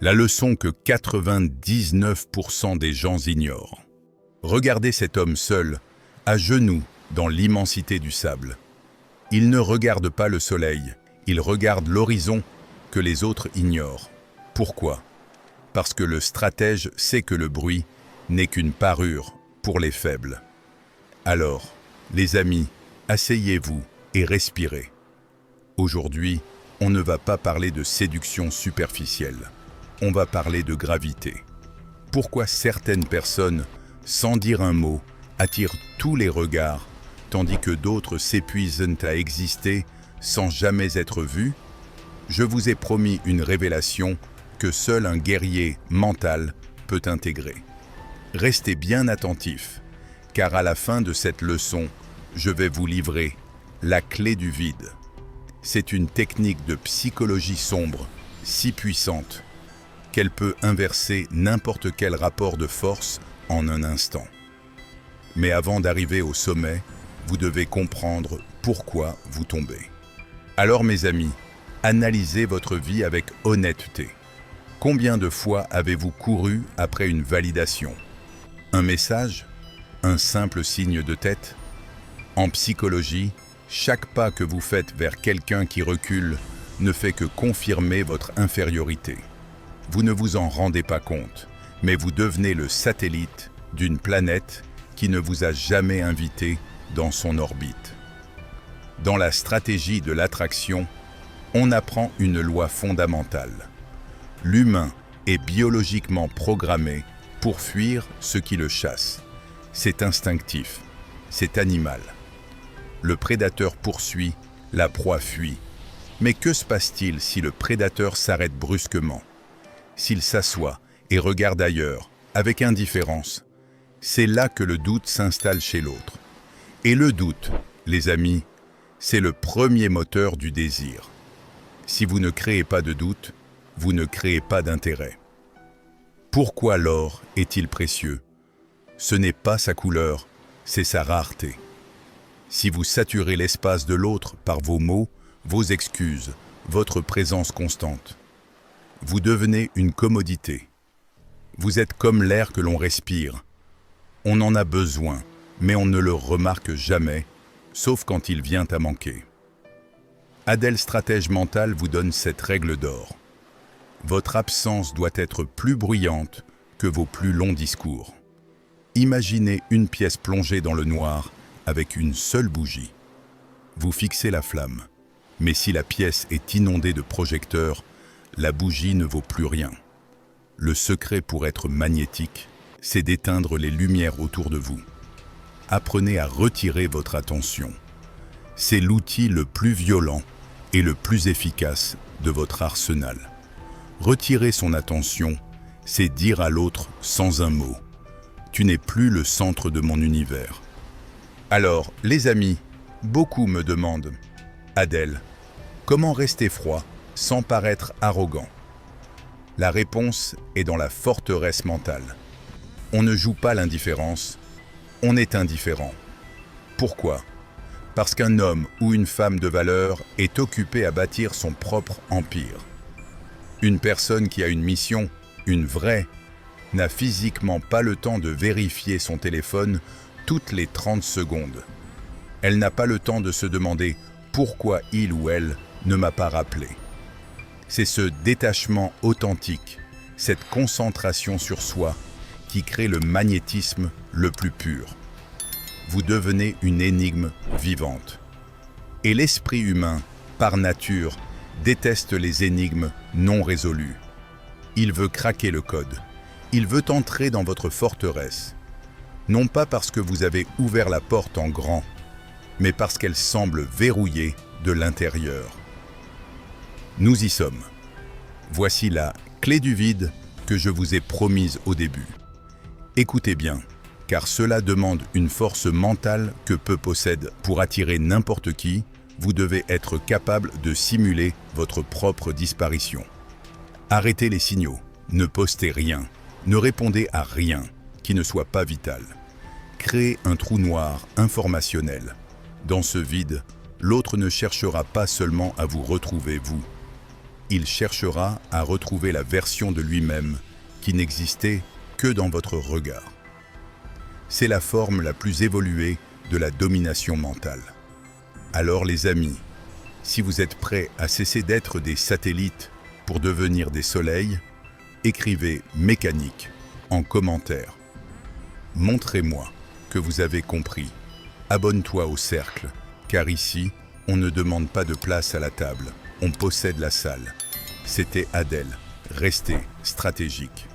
La leçon que 99% des gens ignorent. Regardez cet homme seul, à genoux, dans l'immensité du sable. Il ne regarde pas le soleil, il regarde l'horizon que les autres ignorent. Pourquoi? Parce que le stratège sait que le bruit n'est qu'une parure pour les faibles. Alors, les amis, asseyez-vous et respirez. Aujourd'hui, on ne va pas parler de séduction superficielle. On va parler de gravité. Pourquoi certaines personnes, sans dire un mot, attirent tous les regards, tandis que d'autres s'épuisent à exister sans jamais être vues? Je vous ai promis une révélation que seul un guerrier mental peut intégrer. Restez bien attentifs, car à la fin de cette leçon, je vais vous livrer la clé du vide. C'est une technique de psychologie sombre, si puissante, qu'elle peut inverser n'importe quel rapport de force en un instant. Mais avant d'arriver au sommet, vous devez comprendre pourquoi vous tombez. Alors mes amis, analysez votre vie avec honnêteté. Combien de fois avez-vous couru après une validation? Un message? Un simple signe de tête? En psychologie, chaque pas que vous faites vers quelqu'un qui recule ne fait que confirmer votre infériorité. Vous ne vous en rendez pas compte, mais vous devenez le satellite d'une planète qui ne vous a jamais invité dans son orbite. Dans la stratégie de l'attraction, on apprend une loi fondamentale. L'humain est biologiquement programmé pour fuir ce qui le chasse. C'est instinctif, c'est animal. Le prédateur poursuit, la proie fuit. Mais que se passe-t-il si le prédateur s'arrête brusquement? S'il s'assoit et regarde ailleurs, avec indifférence, c'est là que le doute s'installe chez l'autre. Et le doute, les amis, c'est le premier moteur du désir. Si vous ne créez pas de doute, vous ne créez pas d'intérêt. Pourquoi l'or est-il précieux? Ce n'est pas sa couleur, c'est sa rareté. Si vous saturez l'espace de l'autre par vos mots, vos excuses, votre présence constante, vous devenez une commodité. Vous êtes comme l'air que l'on respire. On en a besoin, mais on ne le remarque jamais, sauf quand il vient à manquer. Adèle Stratège Mental vous donne cette règle d'or. Votre absence doit être plus bruyante que vos plus longs discours. Imaginez une pièce plongée dans le noir avec une seule bougie. Vous fixez la flamme, mais si la pièce est inondée de projecteurs, la bougie ne vaut plus rien. Le secret pour être magnétique, c'est d'éteindre les lumières autour de vous. Apprenez à retirer votre attention. C'est l'outil le plus violent et le plus efficace de votre arsenal. Retirer son attention, c'est dire à l'autre sans un mot: tu n'es plus le centre de mon univers. Alors, les amis, beaucoup me demandent: Adèle, comment rester froid sans paraître arrogant? La réponse est dans la forteresse mentale. On ne joue pas l'indifférence, on est indifférent. Pourquoi? Parce qu'un homme ou une femme de valeur est occupé à bâtir son propre empire. Une personne qui a une mission, une vraie, n'a physiquement pas le temps de vérifier son téléphone toutes les 30 secondes. Elle n'a pas le temps de se demander pourquoi il ou elle ne m'a pas rappelé. C'est ce détachement authentique, cette concentration sur soi, qui crée le magnétisme le plus pur. Vous devenez une énigme vivante. Et l'esprit humain, par nature, déteste les énigmes non résolues. Il veut craquer le code. Il veut entrer dans votre forteresse. Non pas parce que vous avez ouvert la porte en grand, mais parce qu'elle semble verrouillée de l'intérieur. Nous y sommes. Voici la clé du vide que je vous ai promise au début. Écoutez bien, car cela demande une force mentale que peu possède. Pour attirer n'importe qui, vous devez être capable de simuler votre propre disparition. Arrêtez les signaux, ne postez rien, ne répondez à rien qui ne soit pas vital. Créez un trou noir informationnel. Dans ce vide, l'autre ne cherchera pas seulement à vous retrouver vous. Il cherchera à retrouver la version de lui-même qui n'existait que dans votre regard. C'est la forme la plus évoluée de la domination mentale. Alors les amis, si vous êtes prêts à cesser d'être des satellites pour devenir des soleils, écrivez mécanique en commentaire. Montrez-moi que vous avez compris. Abonne-toi au cercle, car ici, on ne demande pas de place à la table, on possède la salle. C'était Adèle, restez stratégique.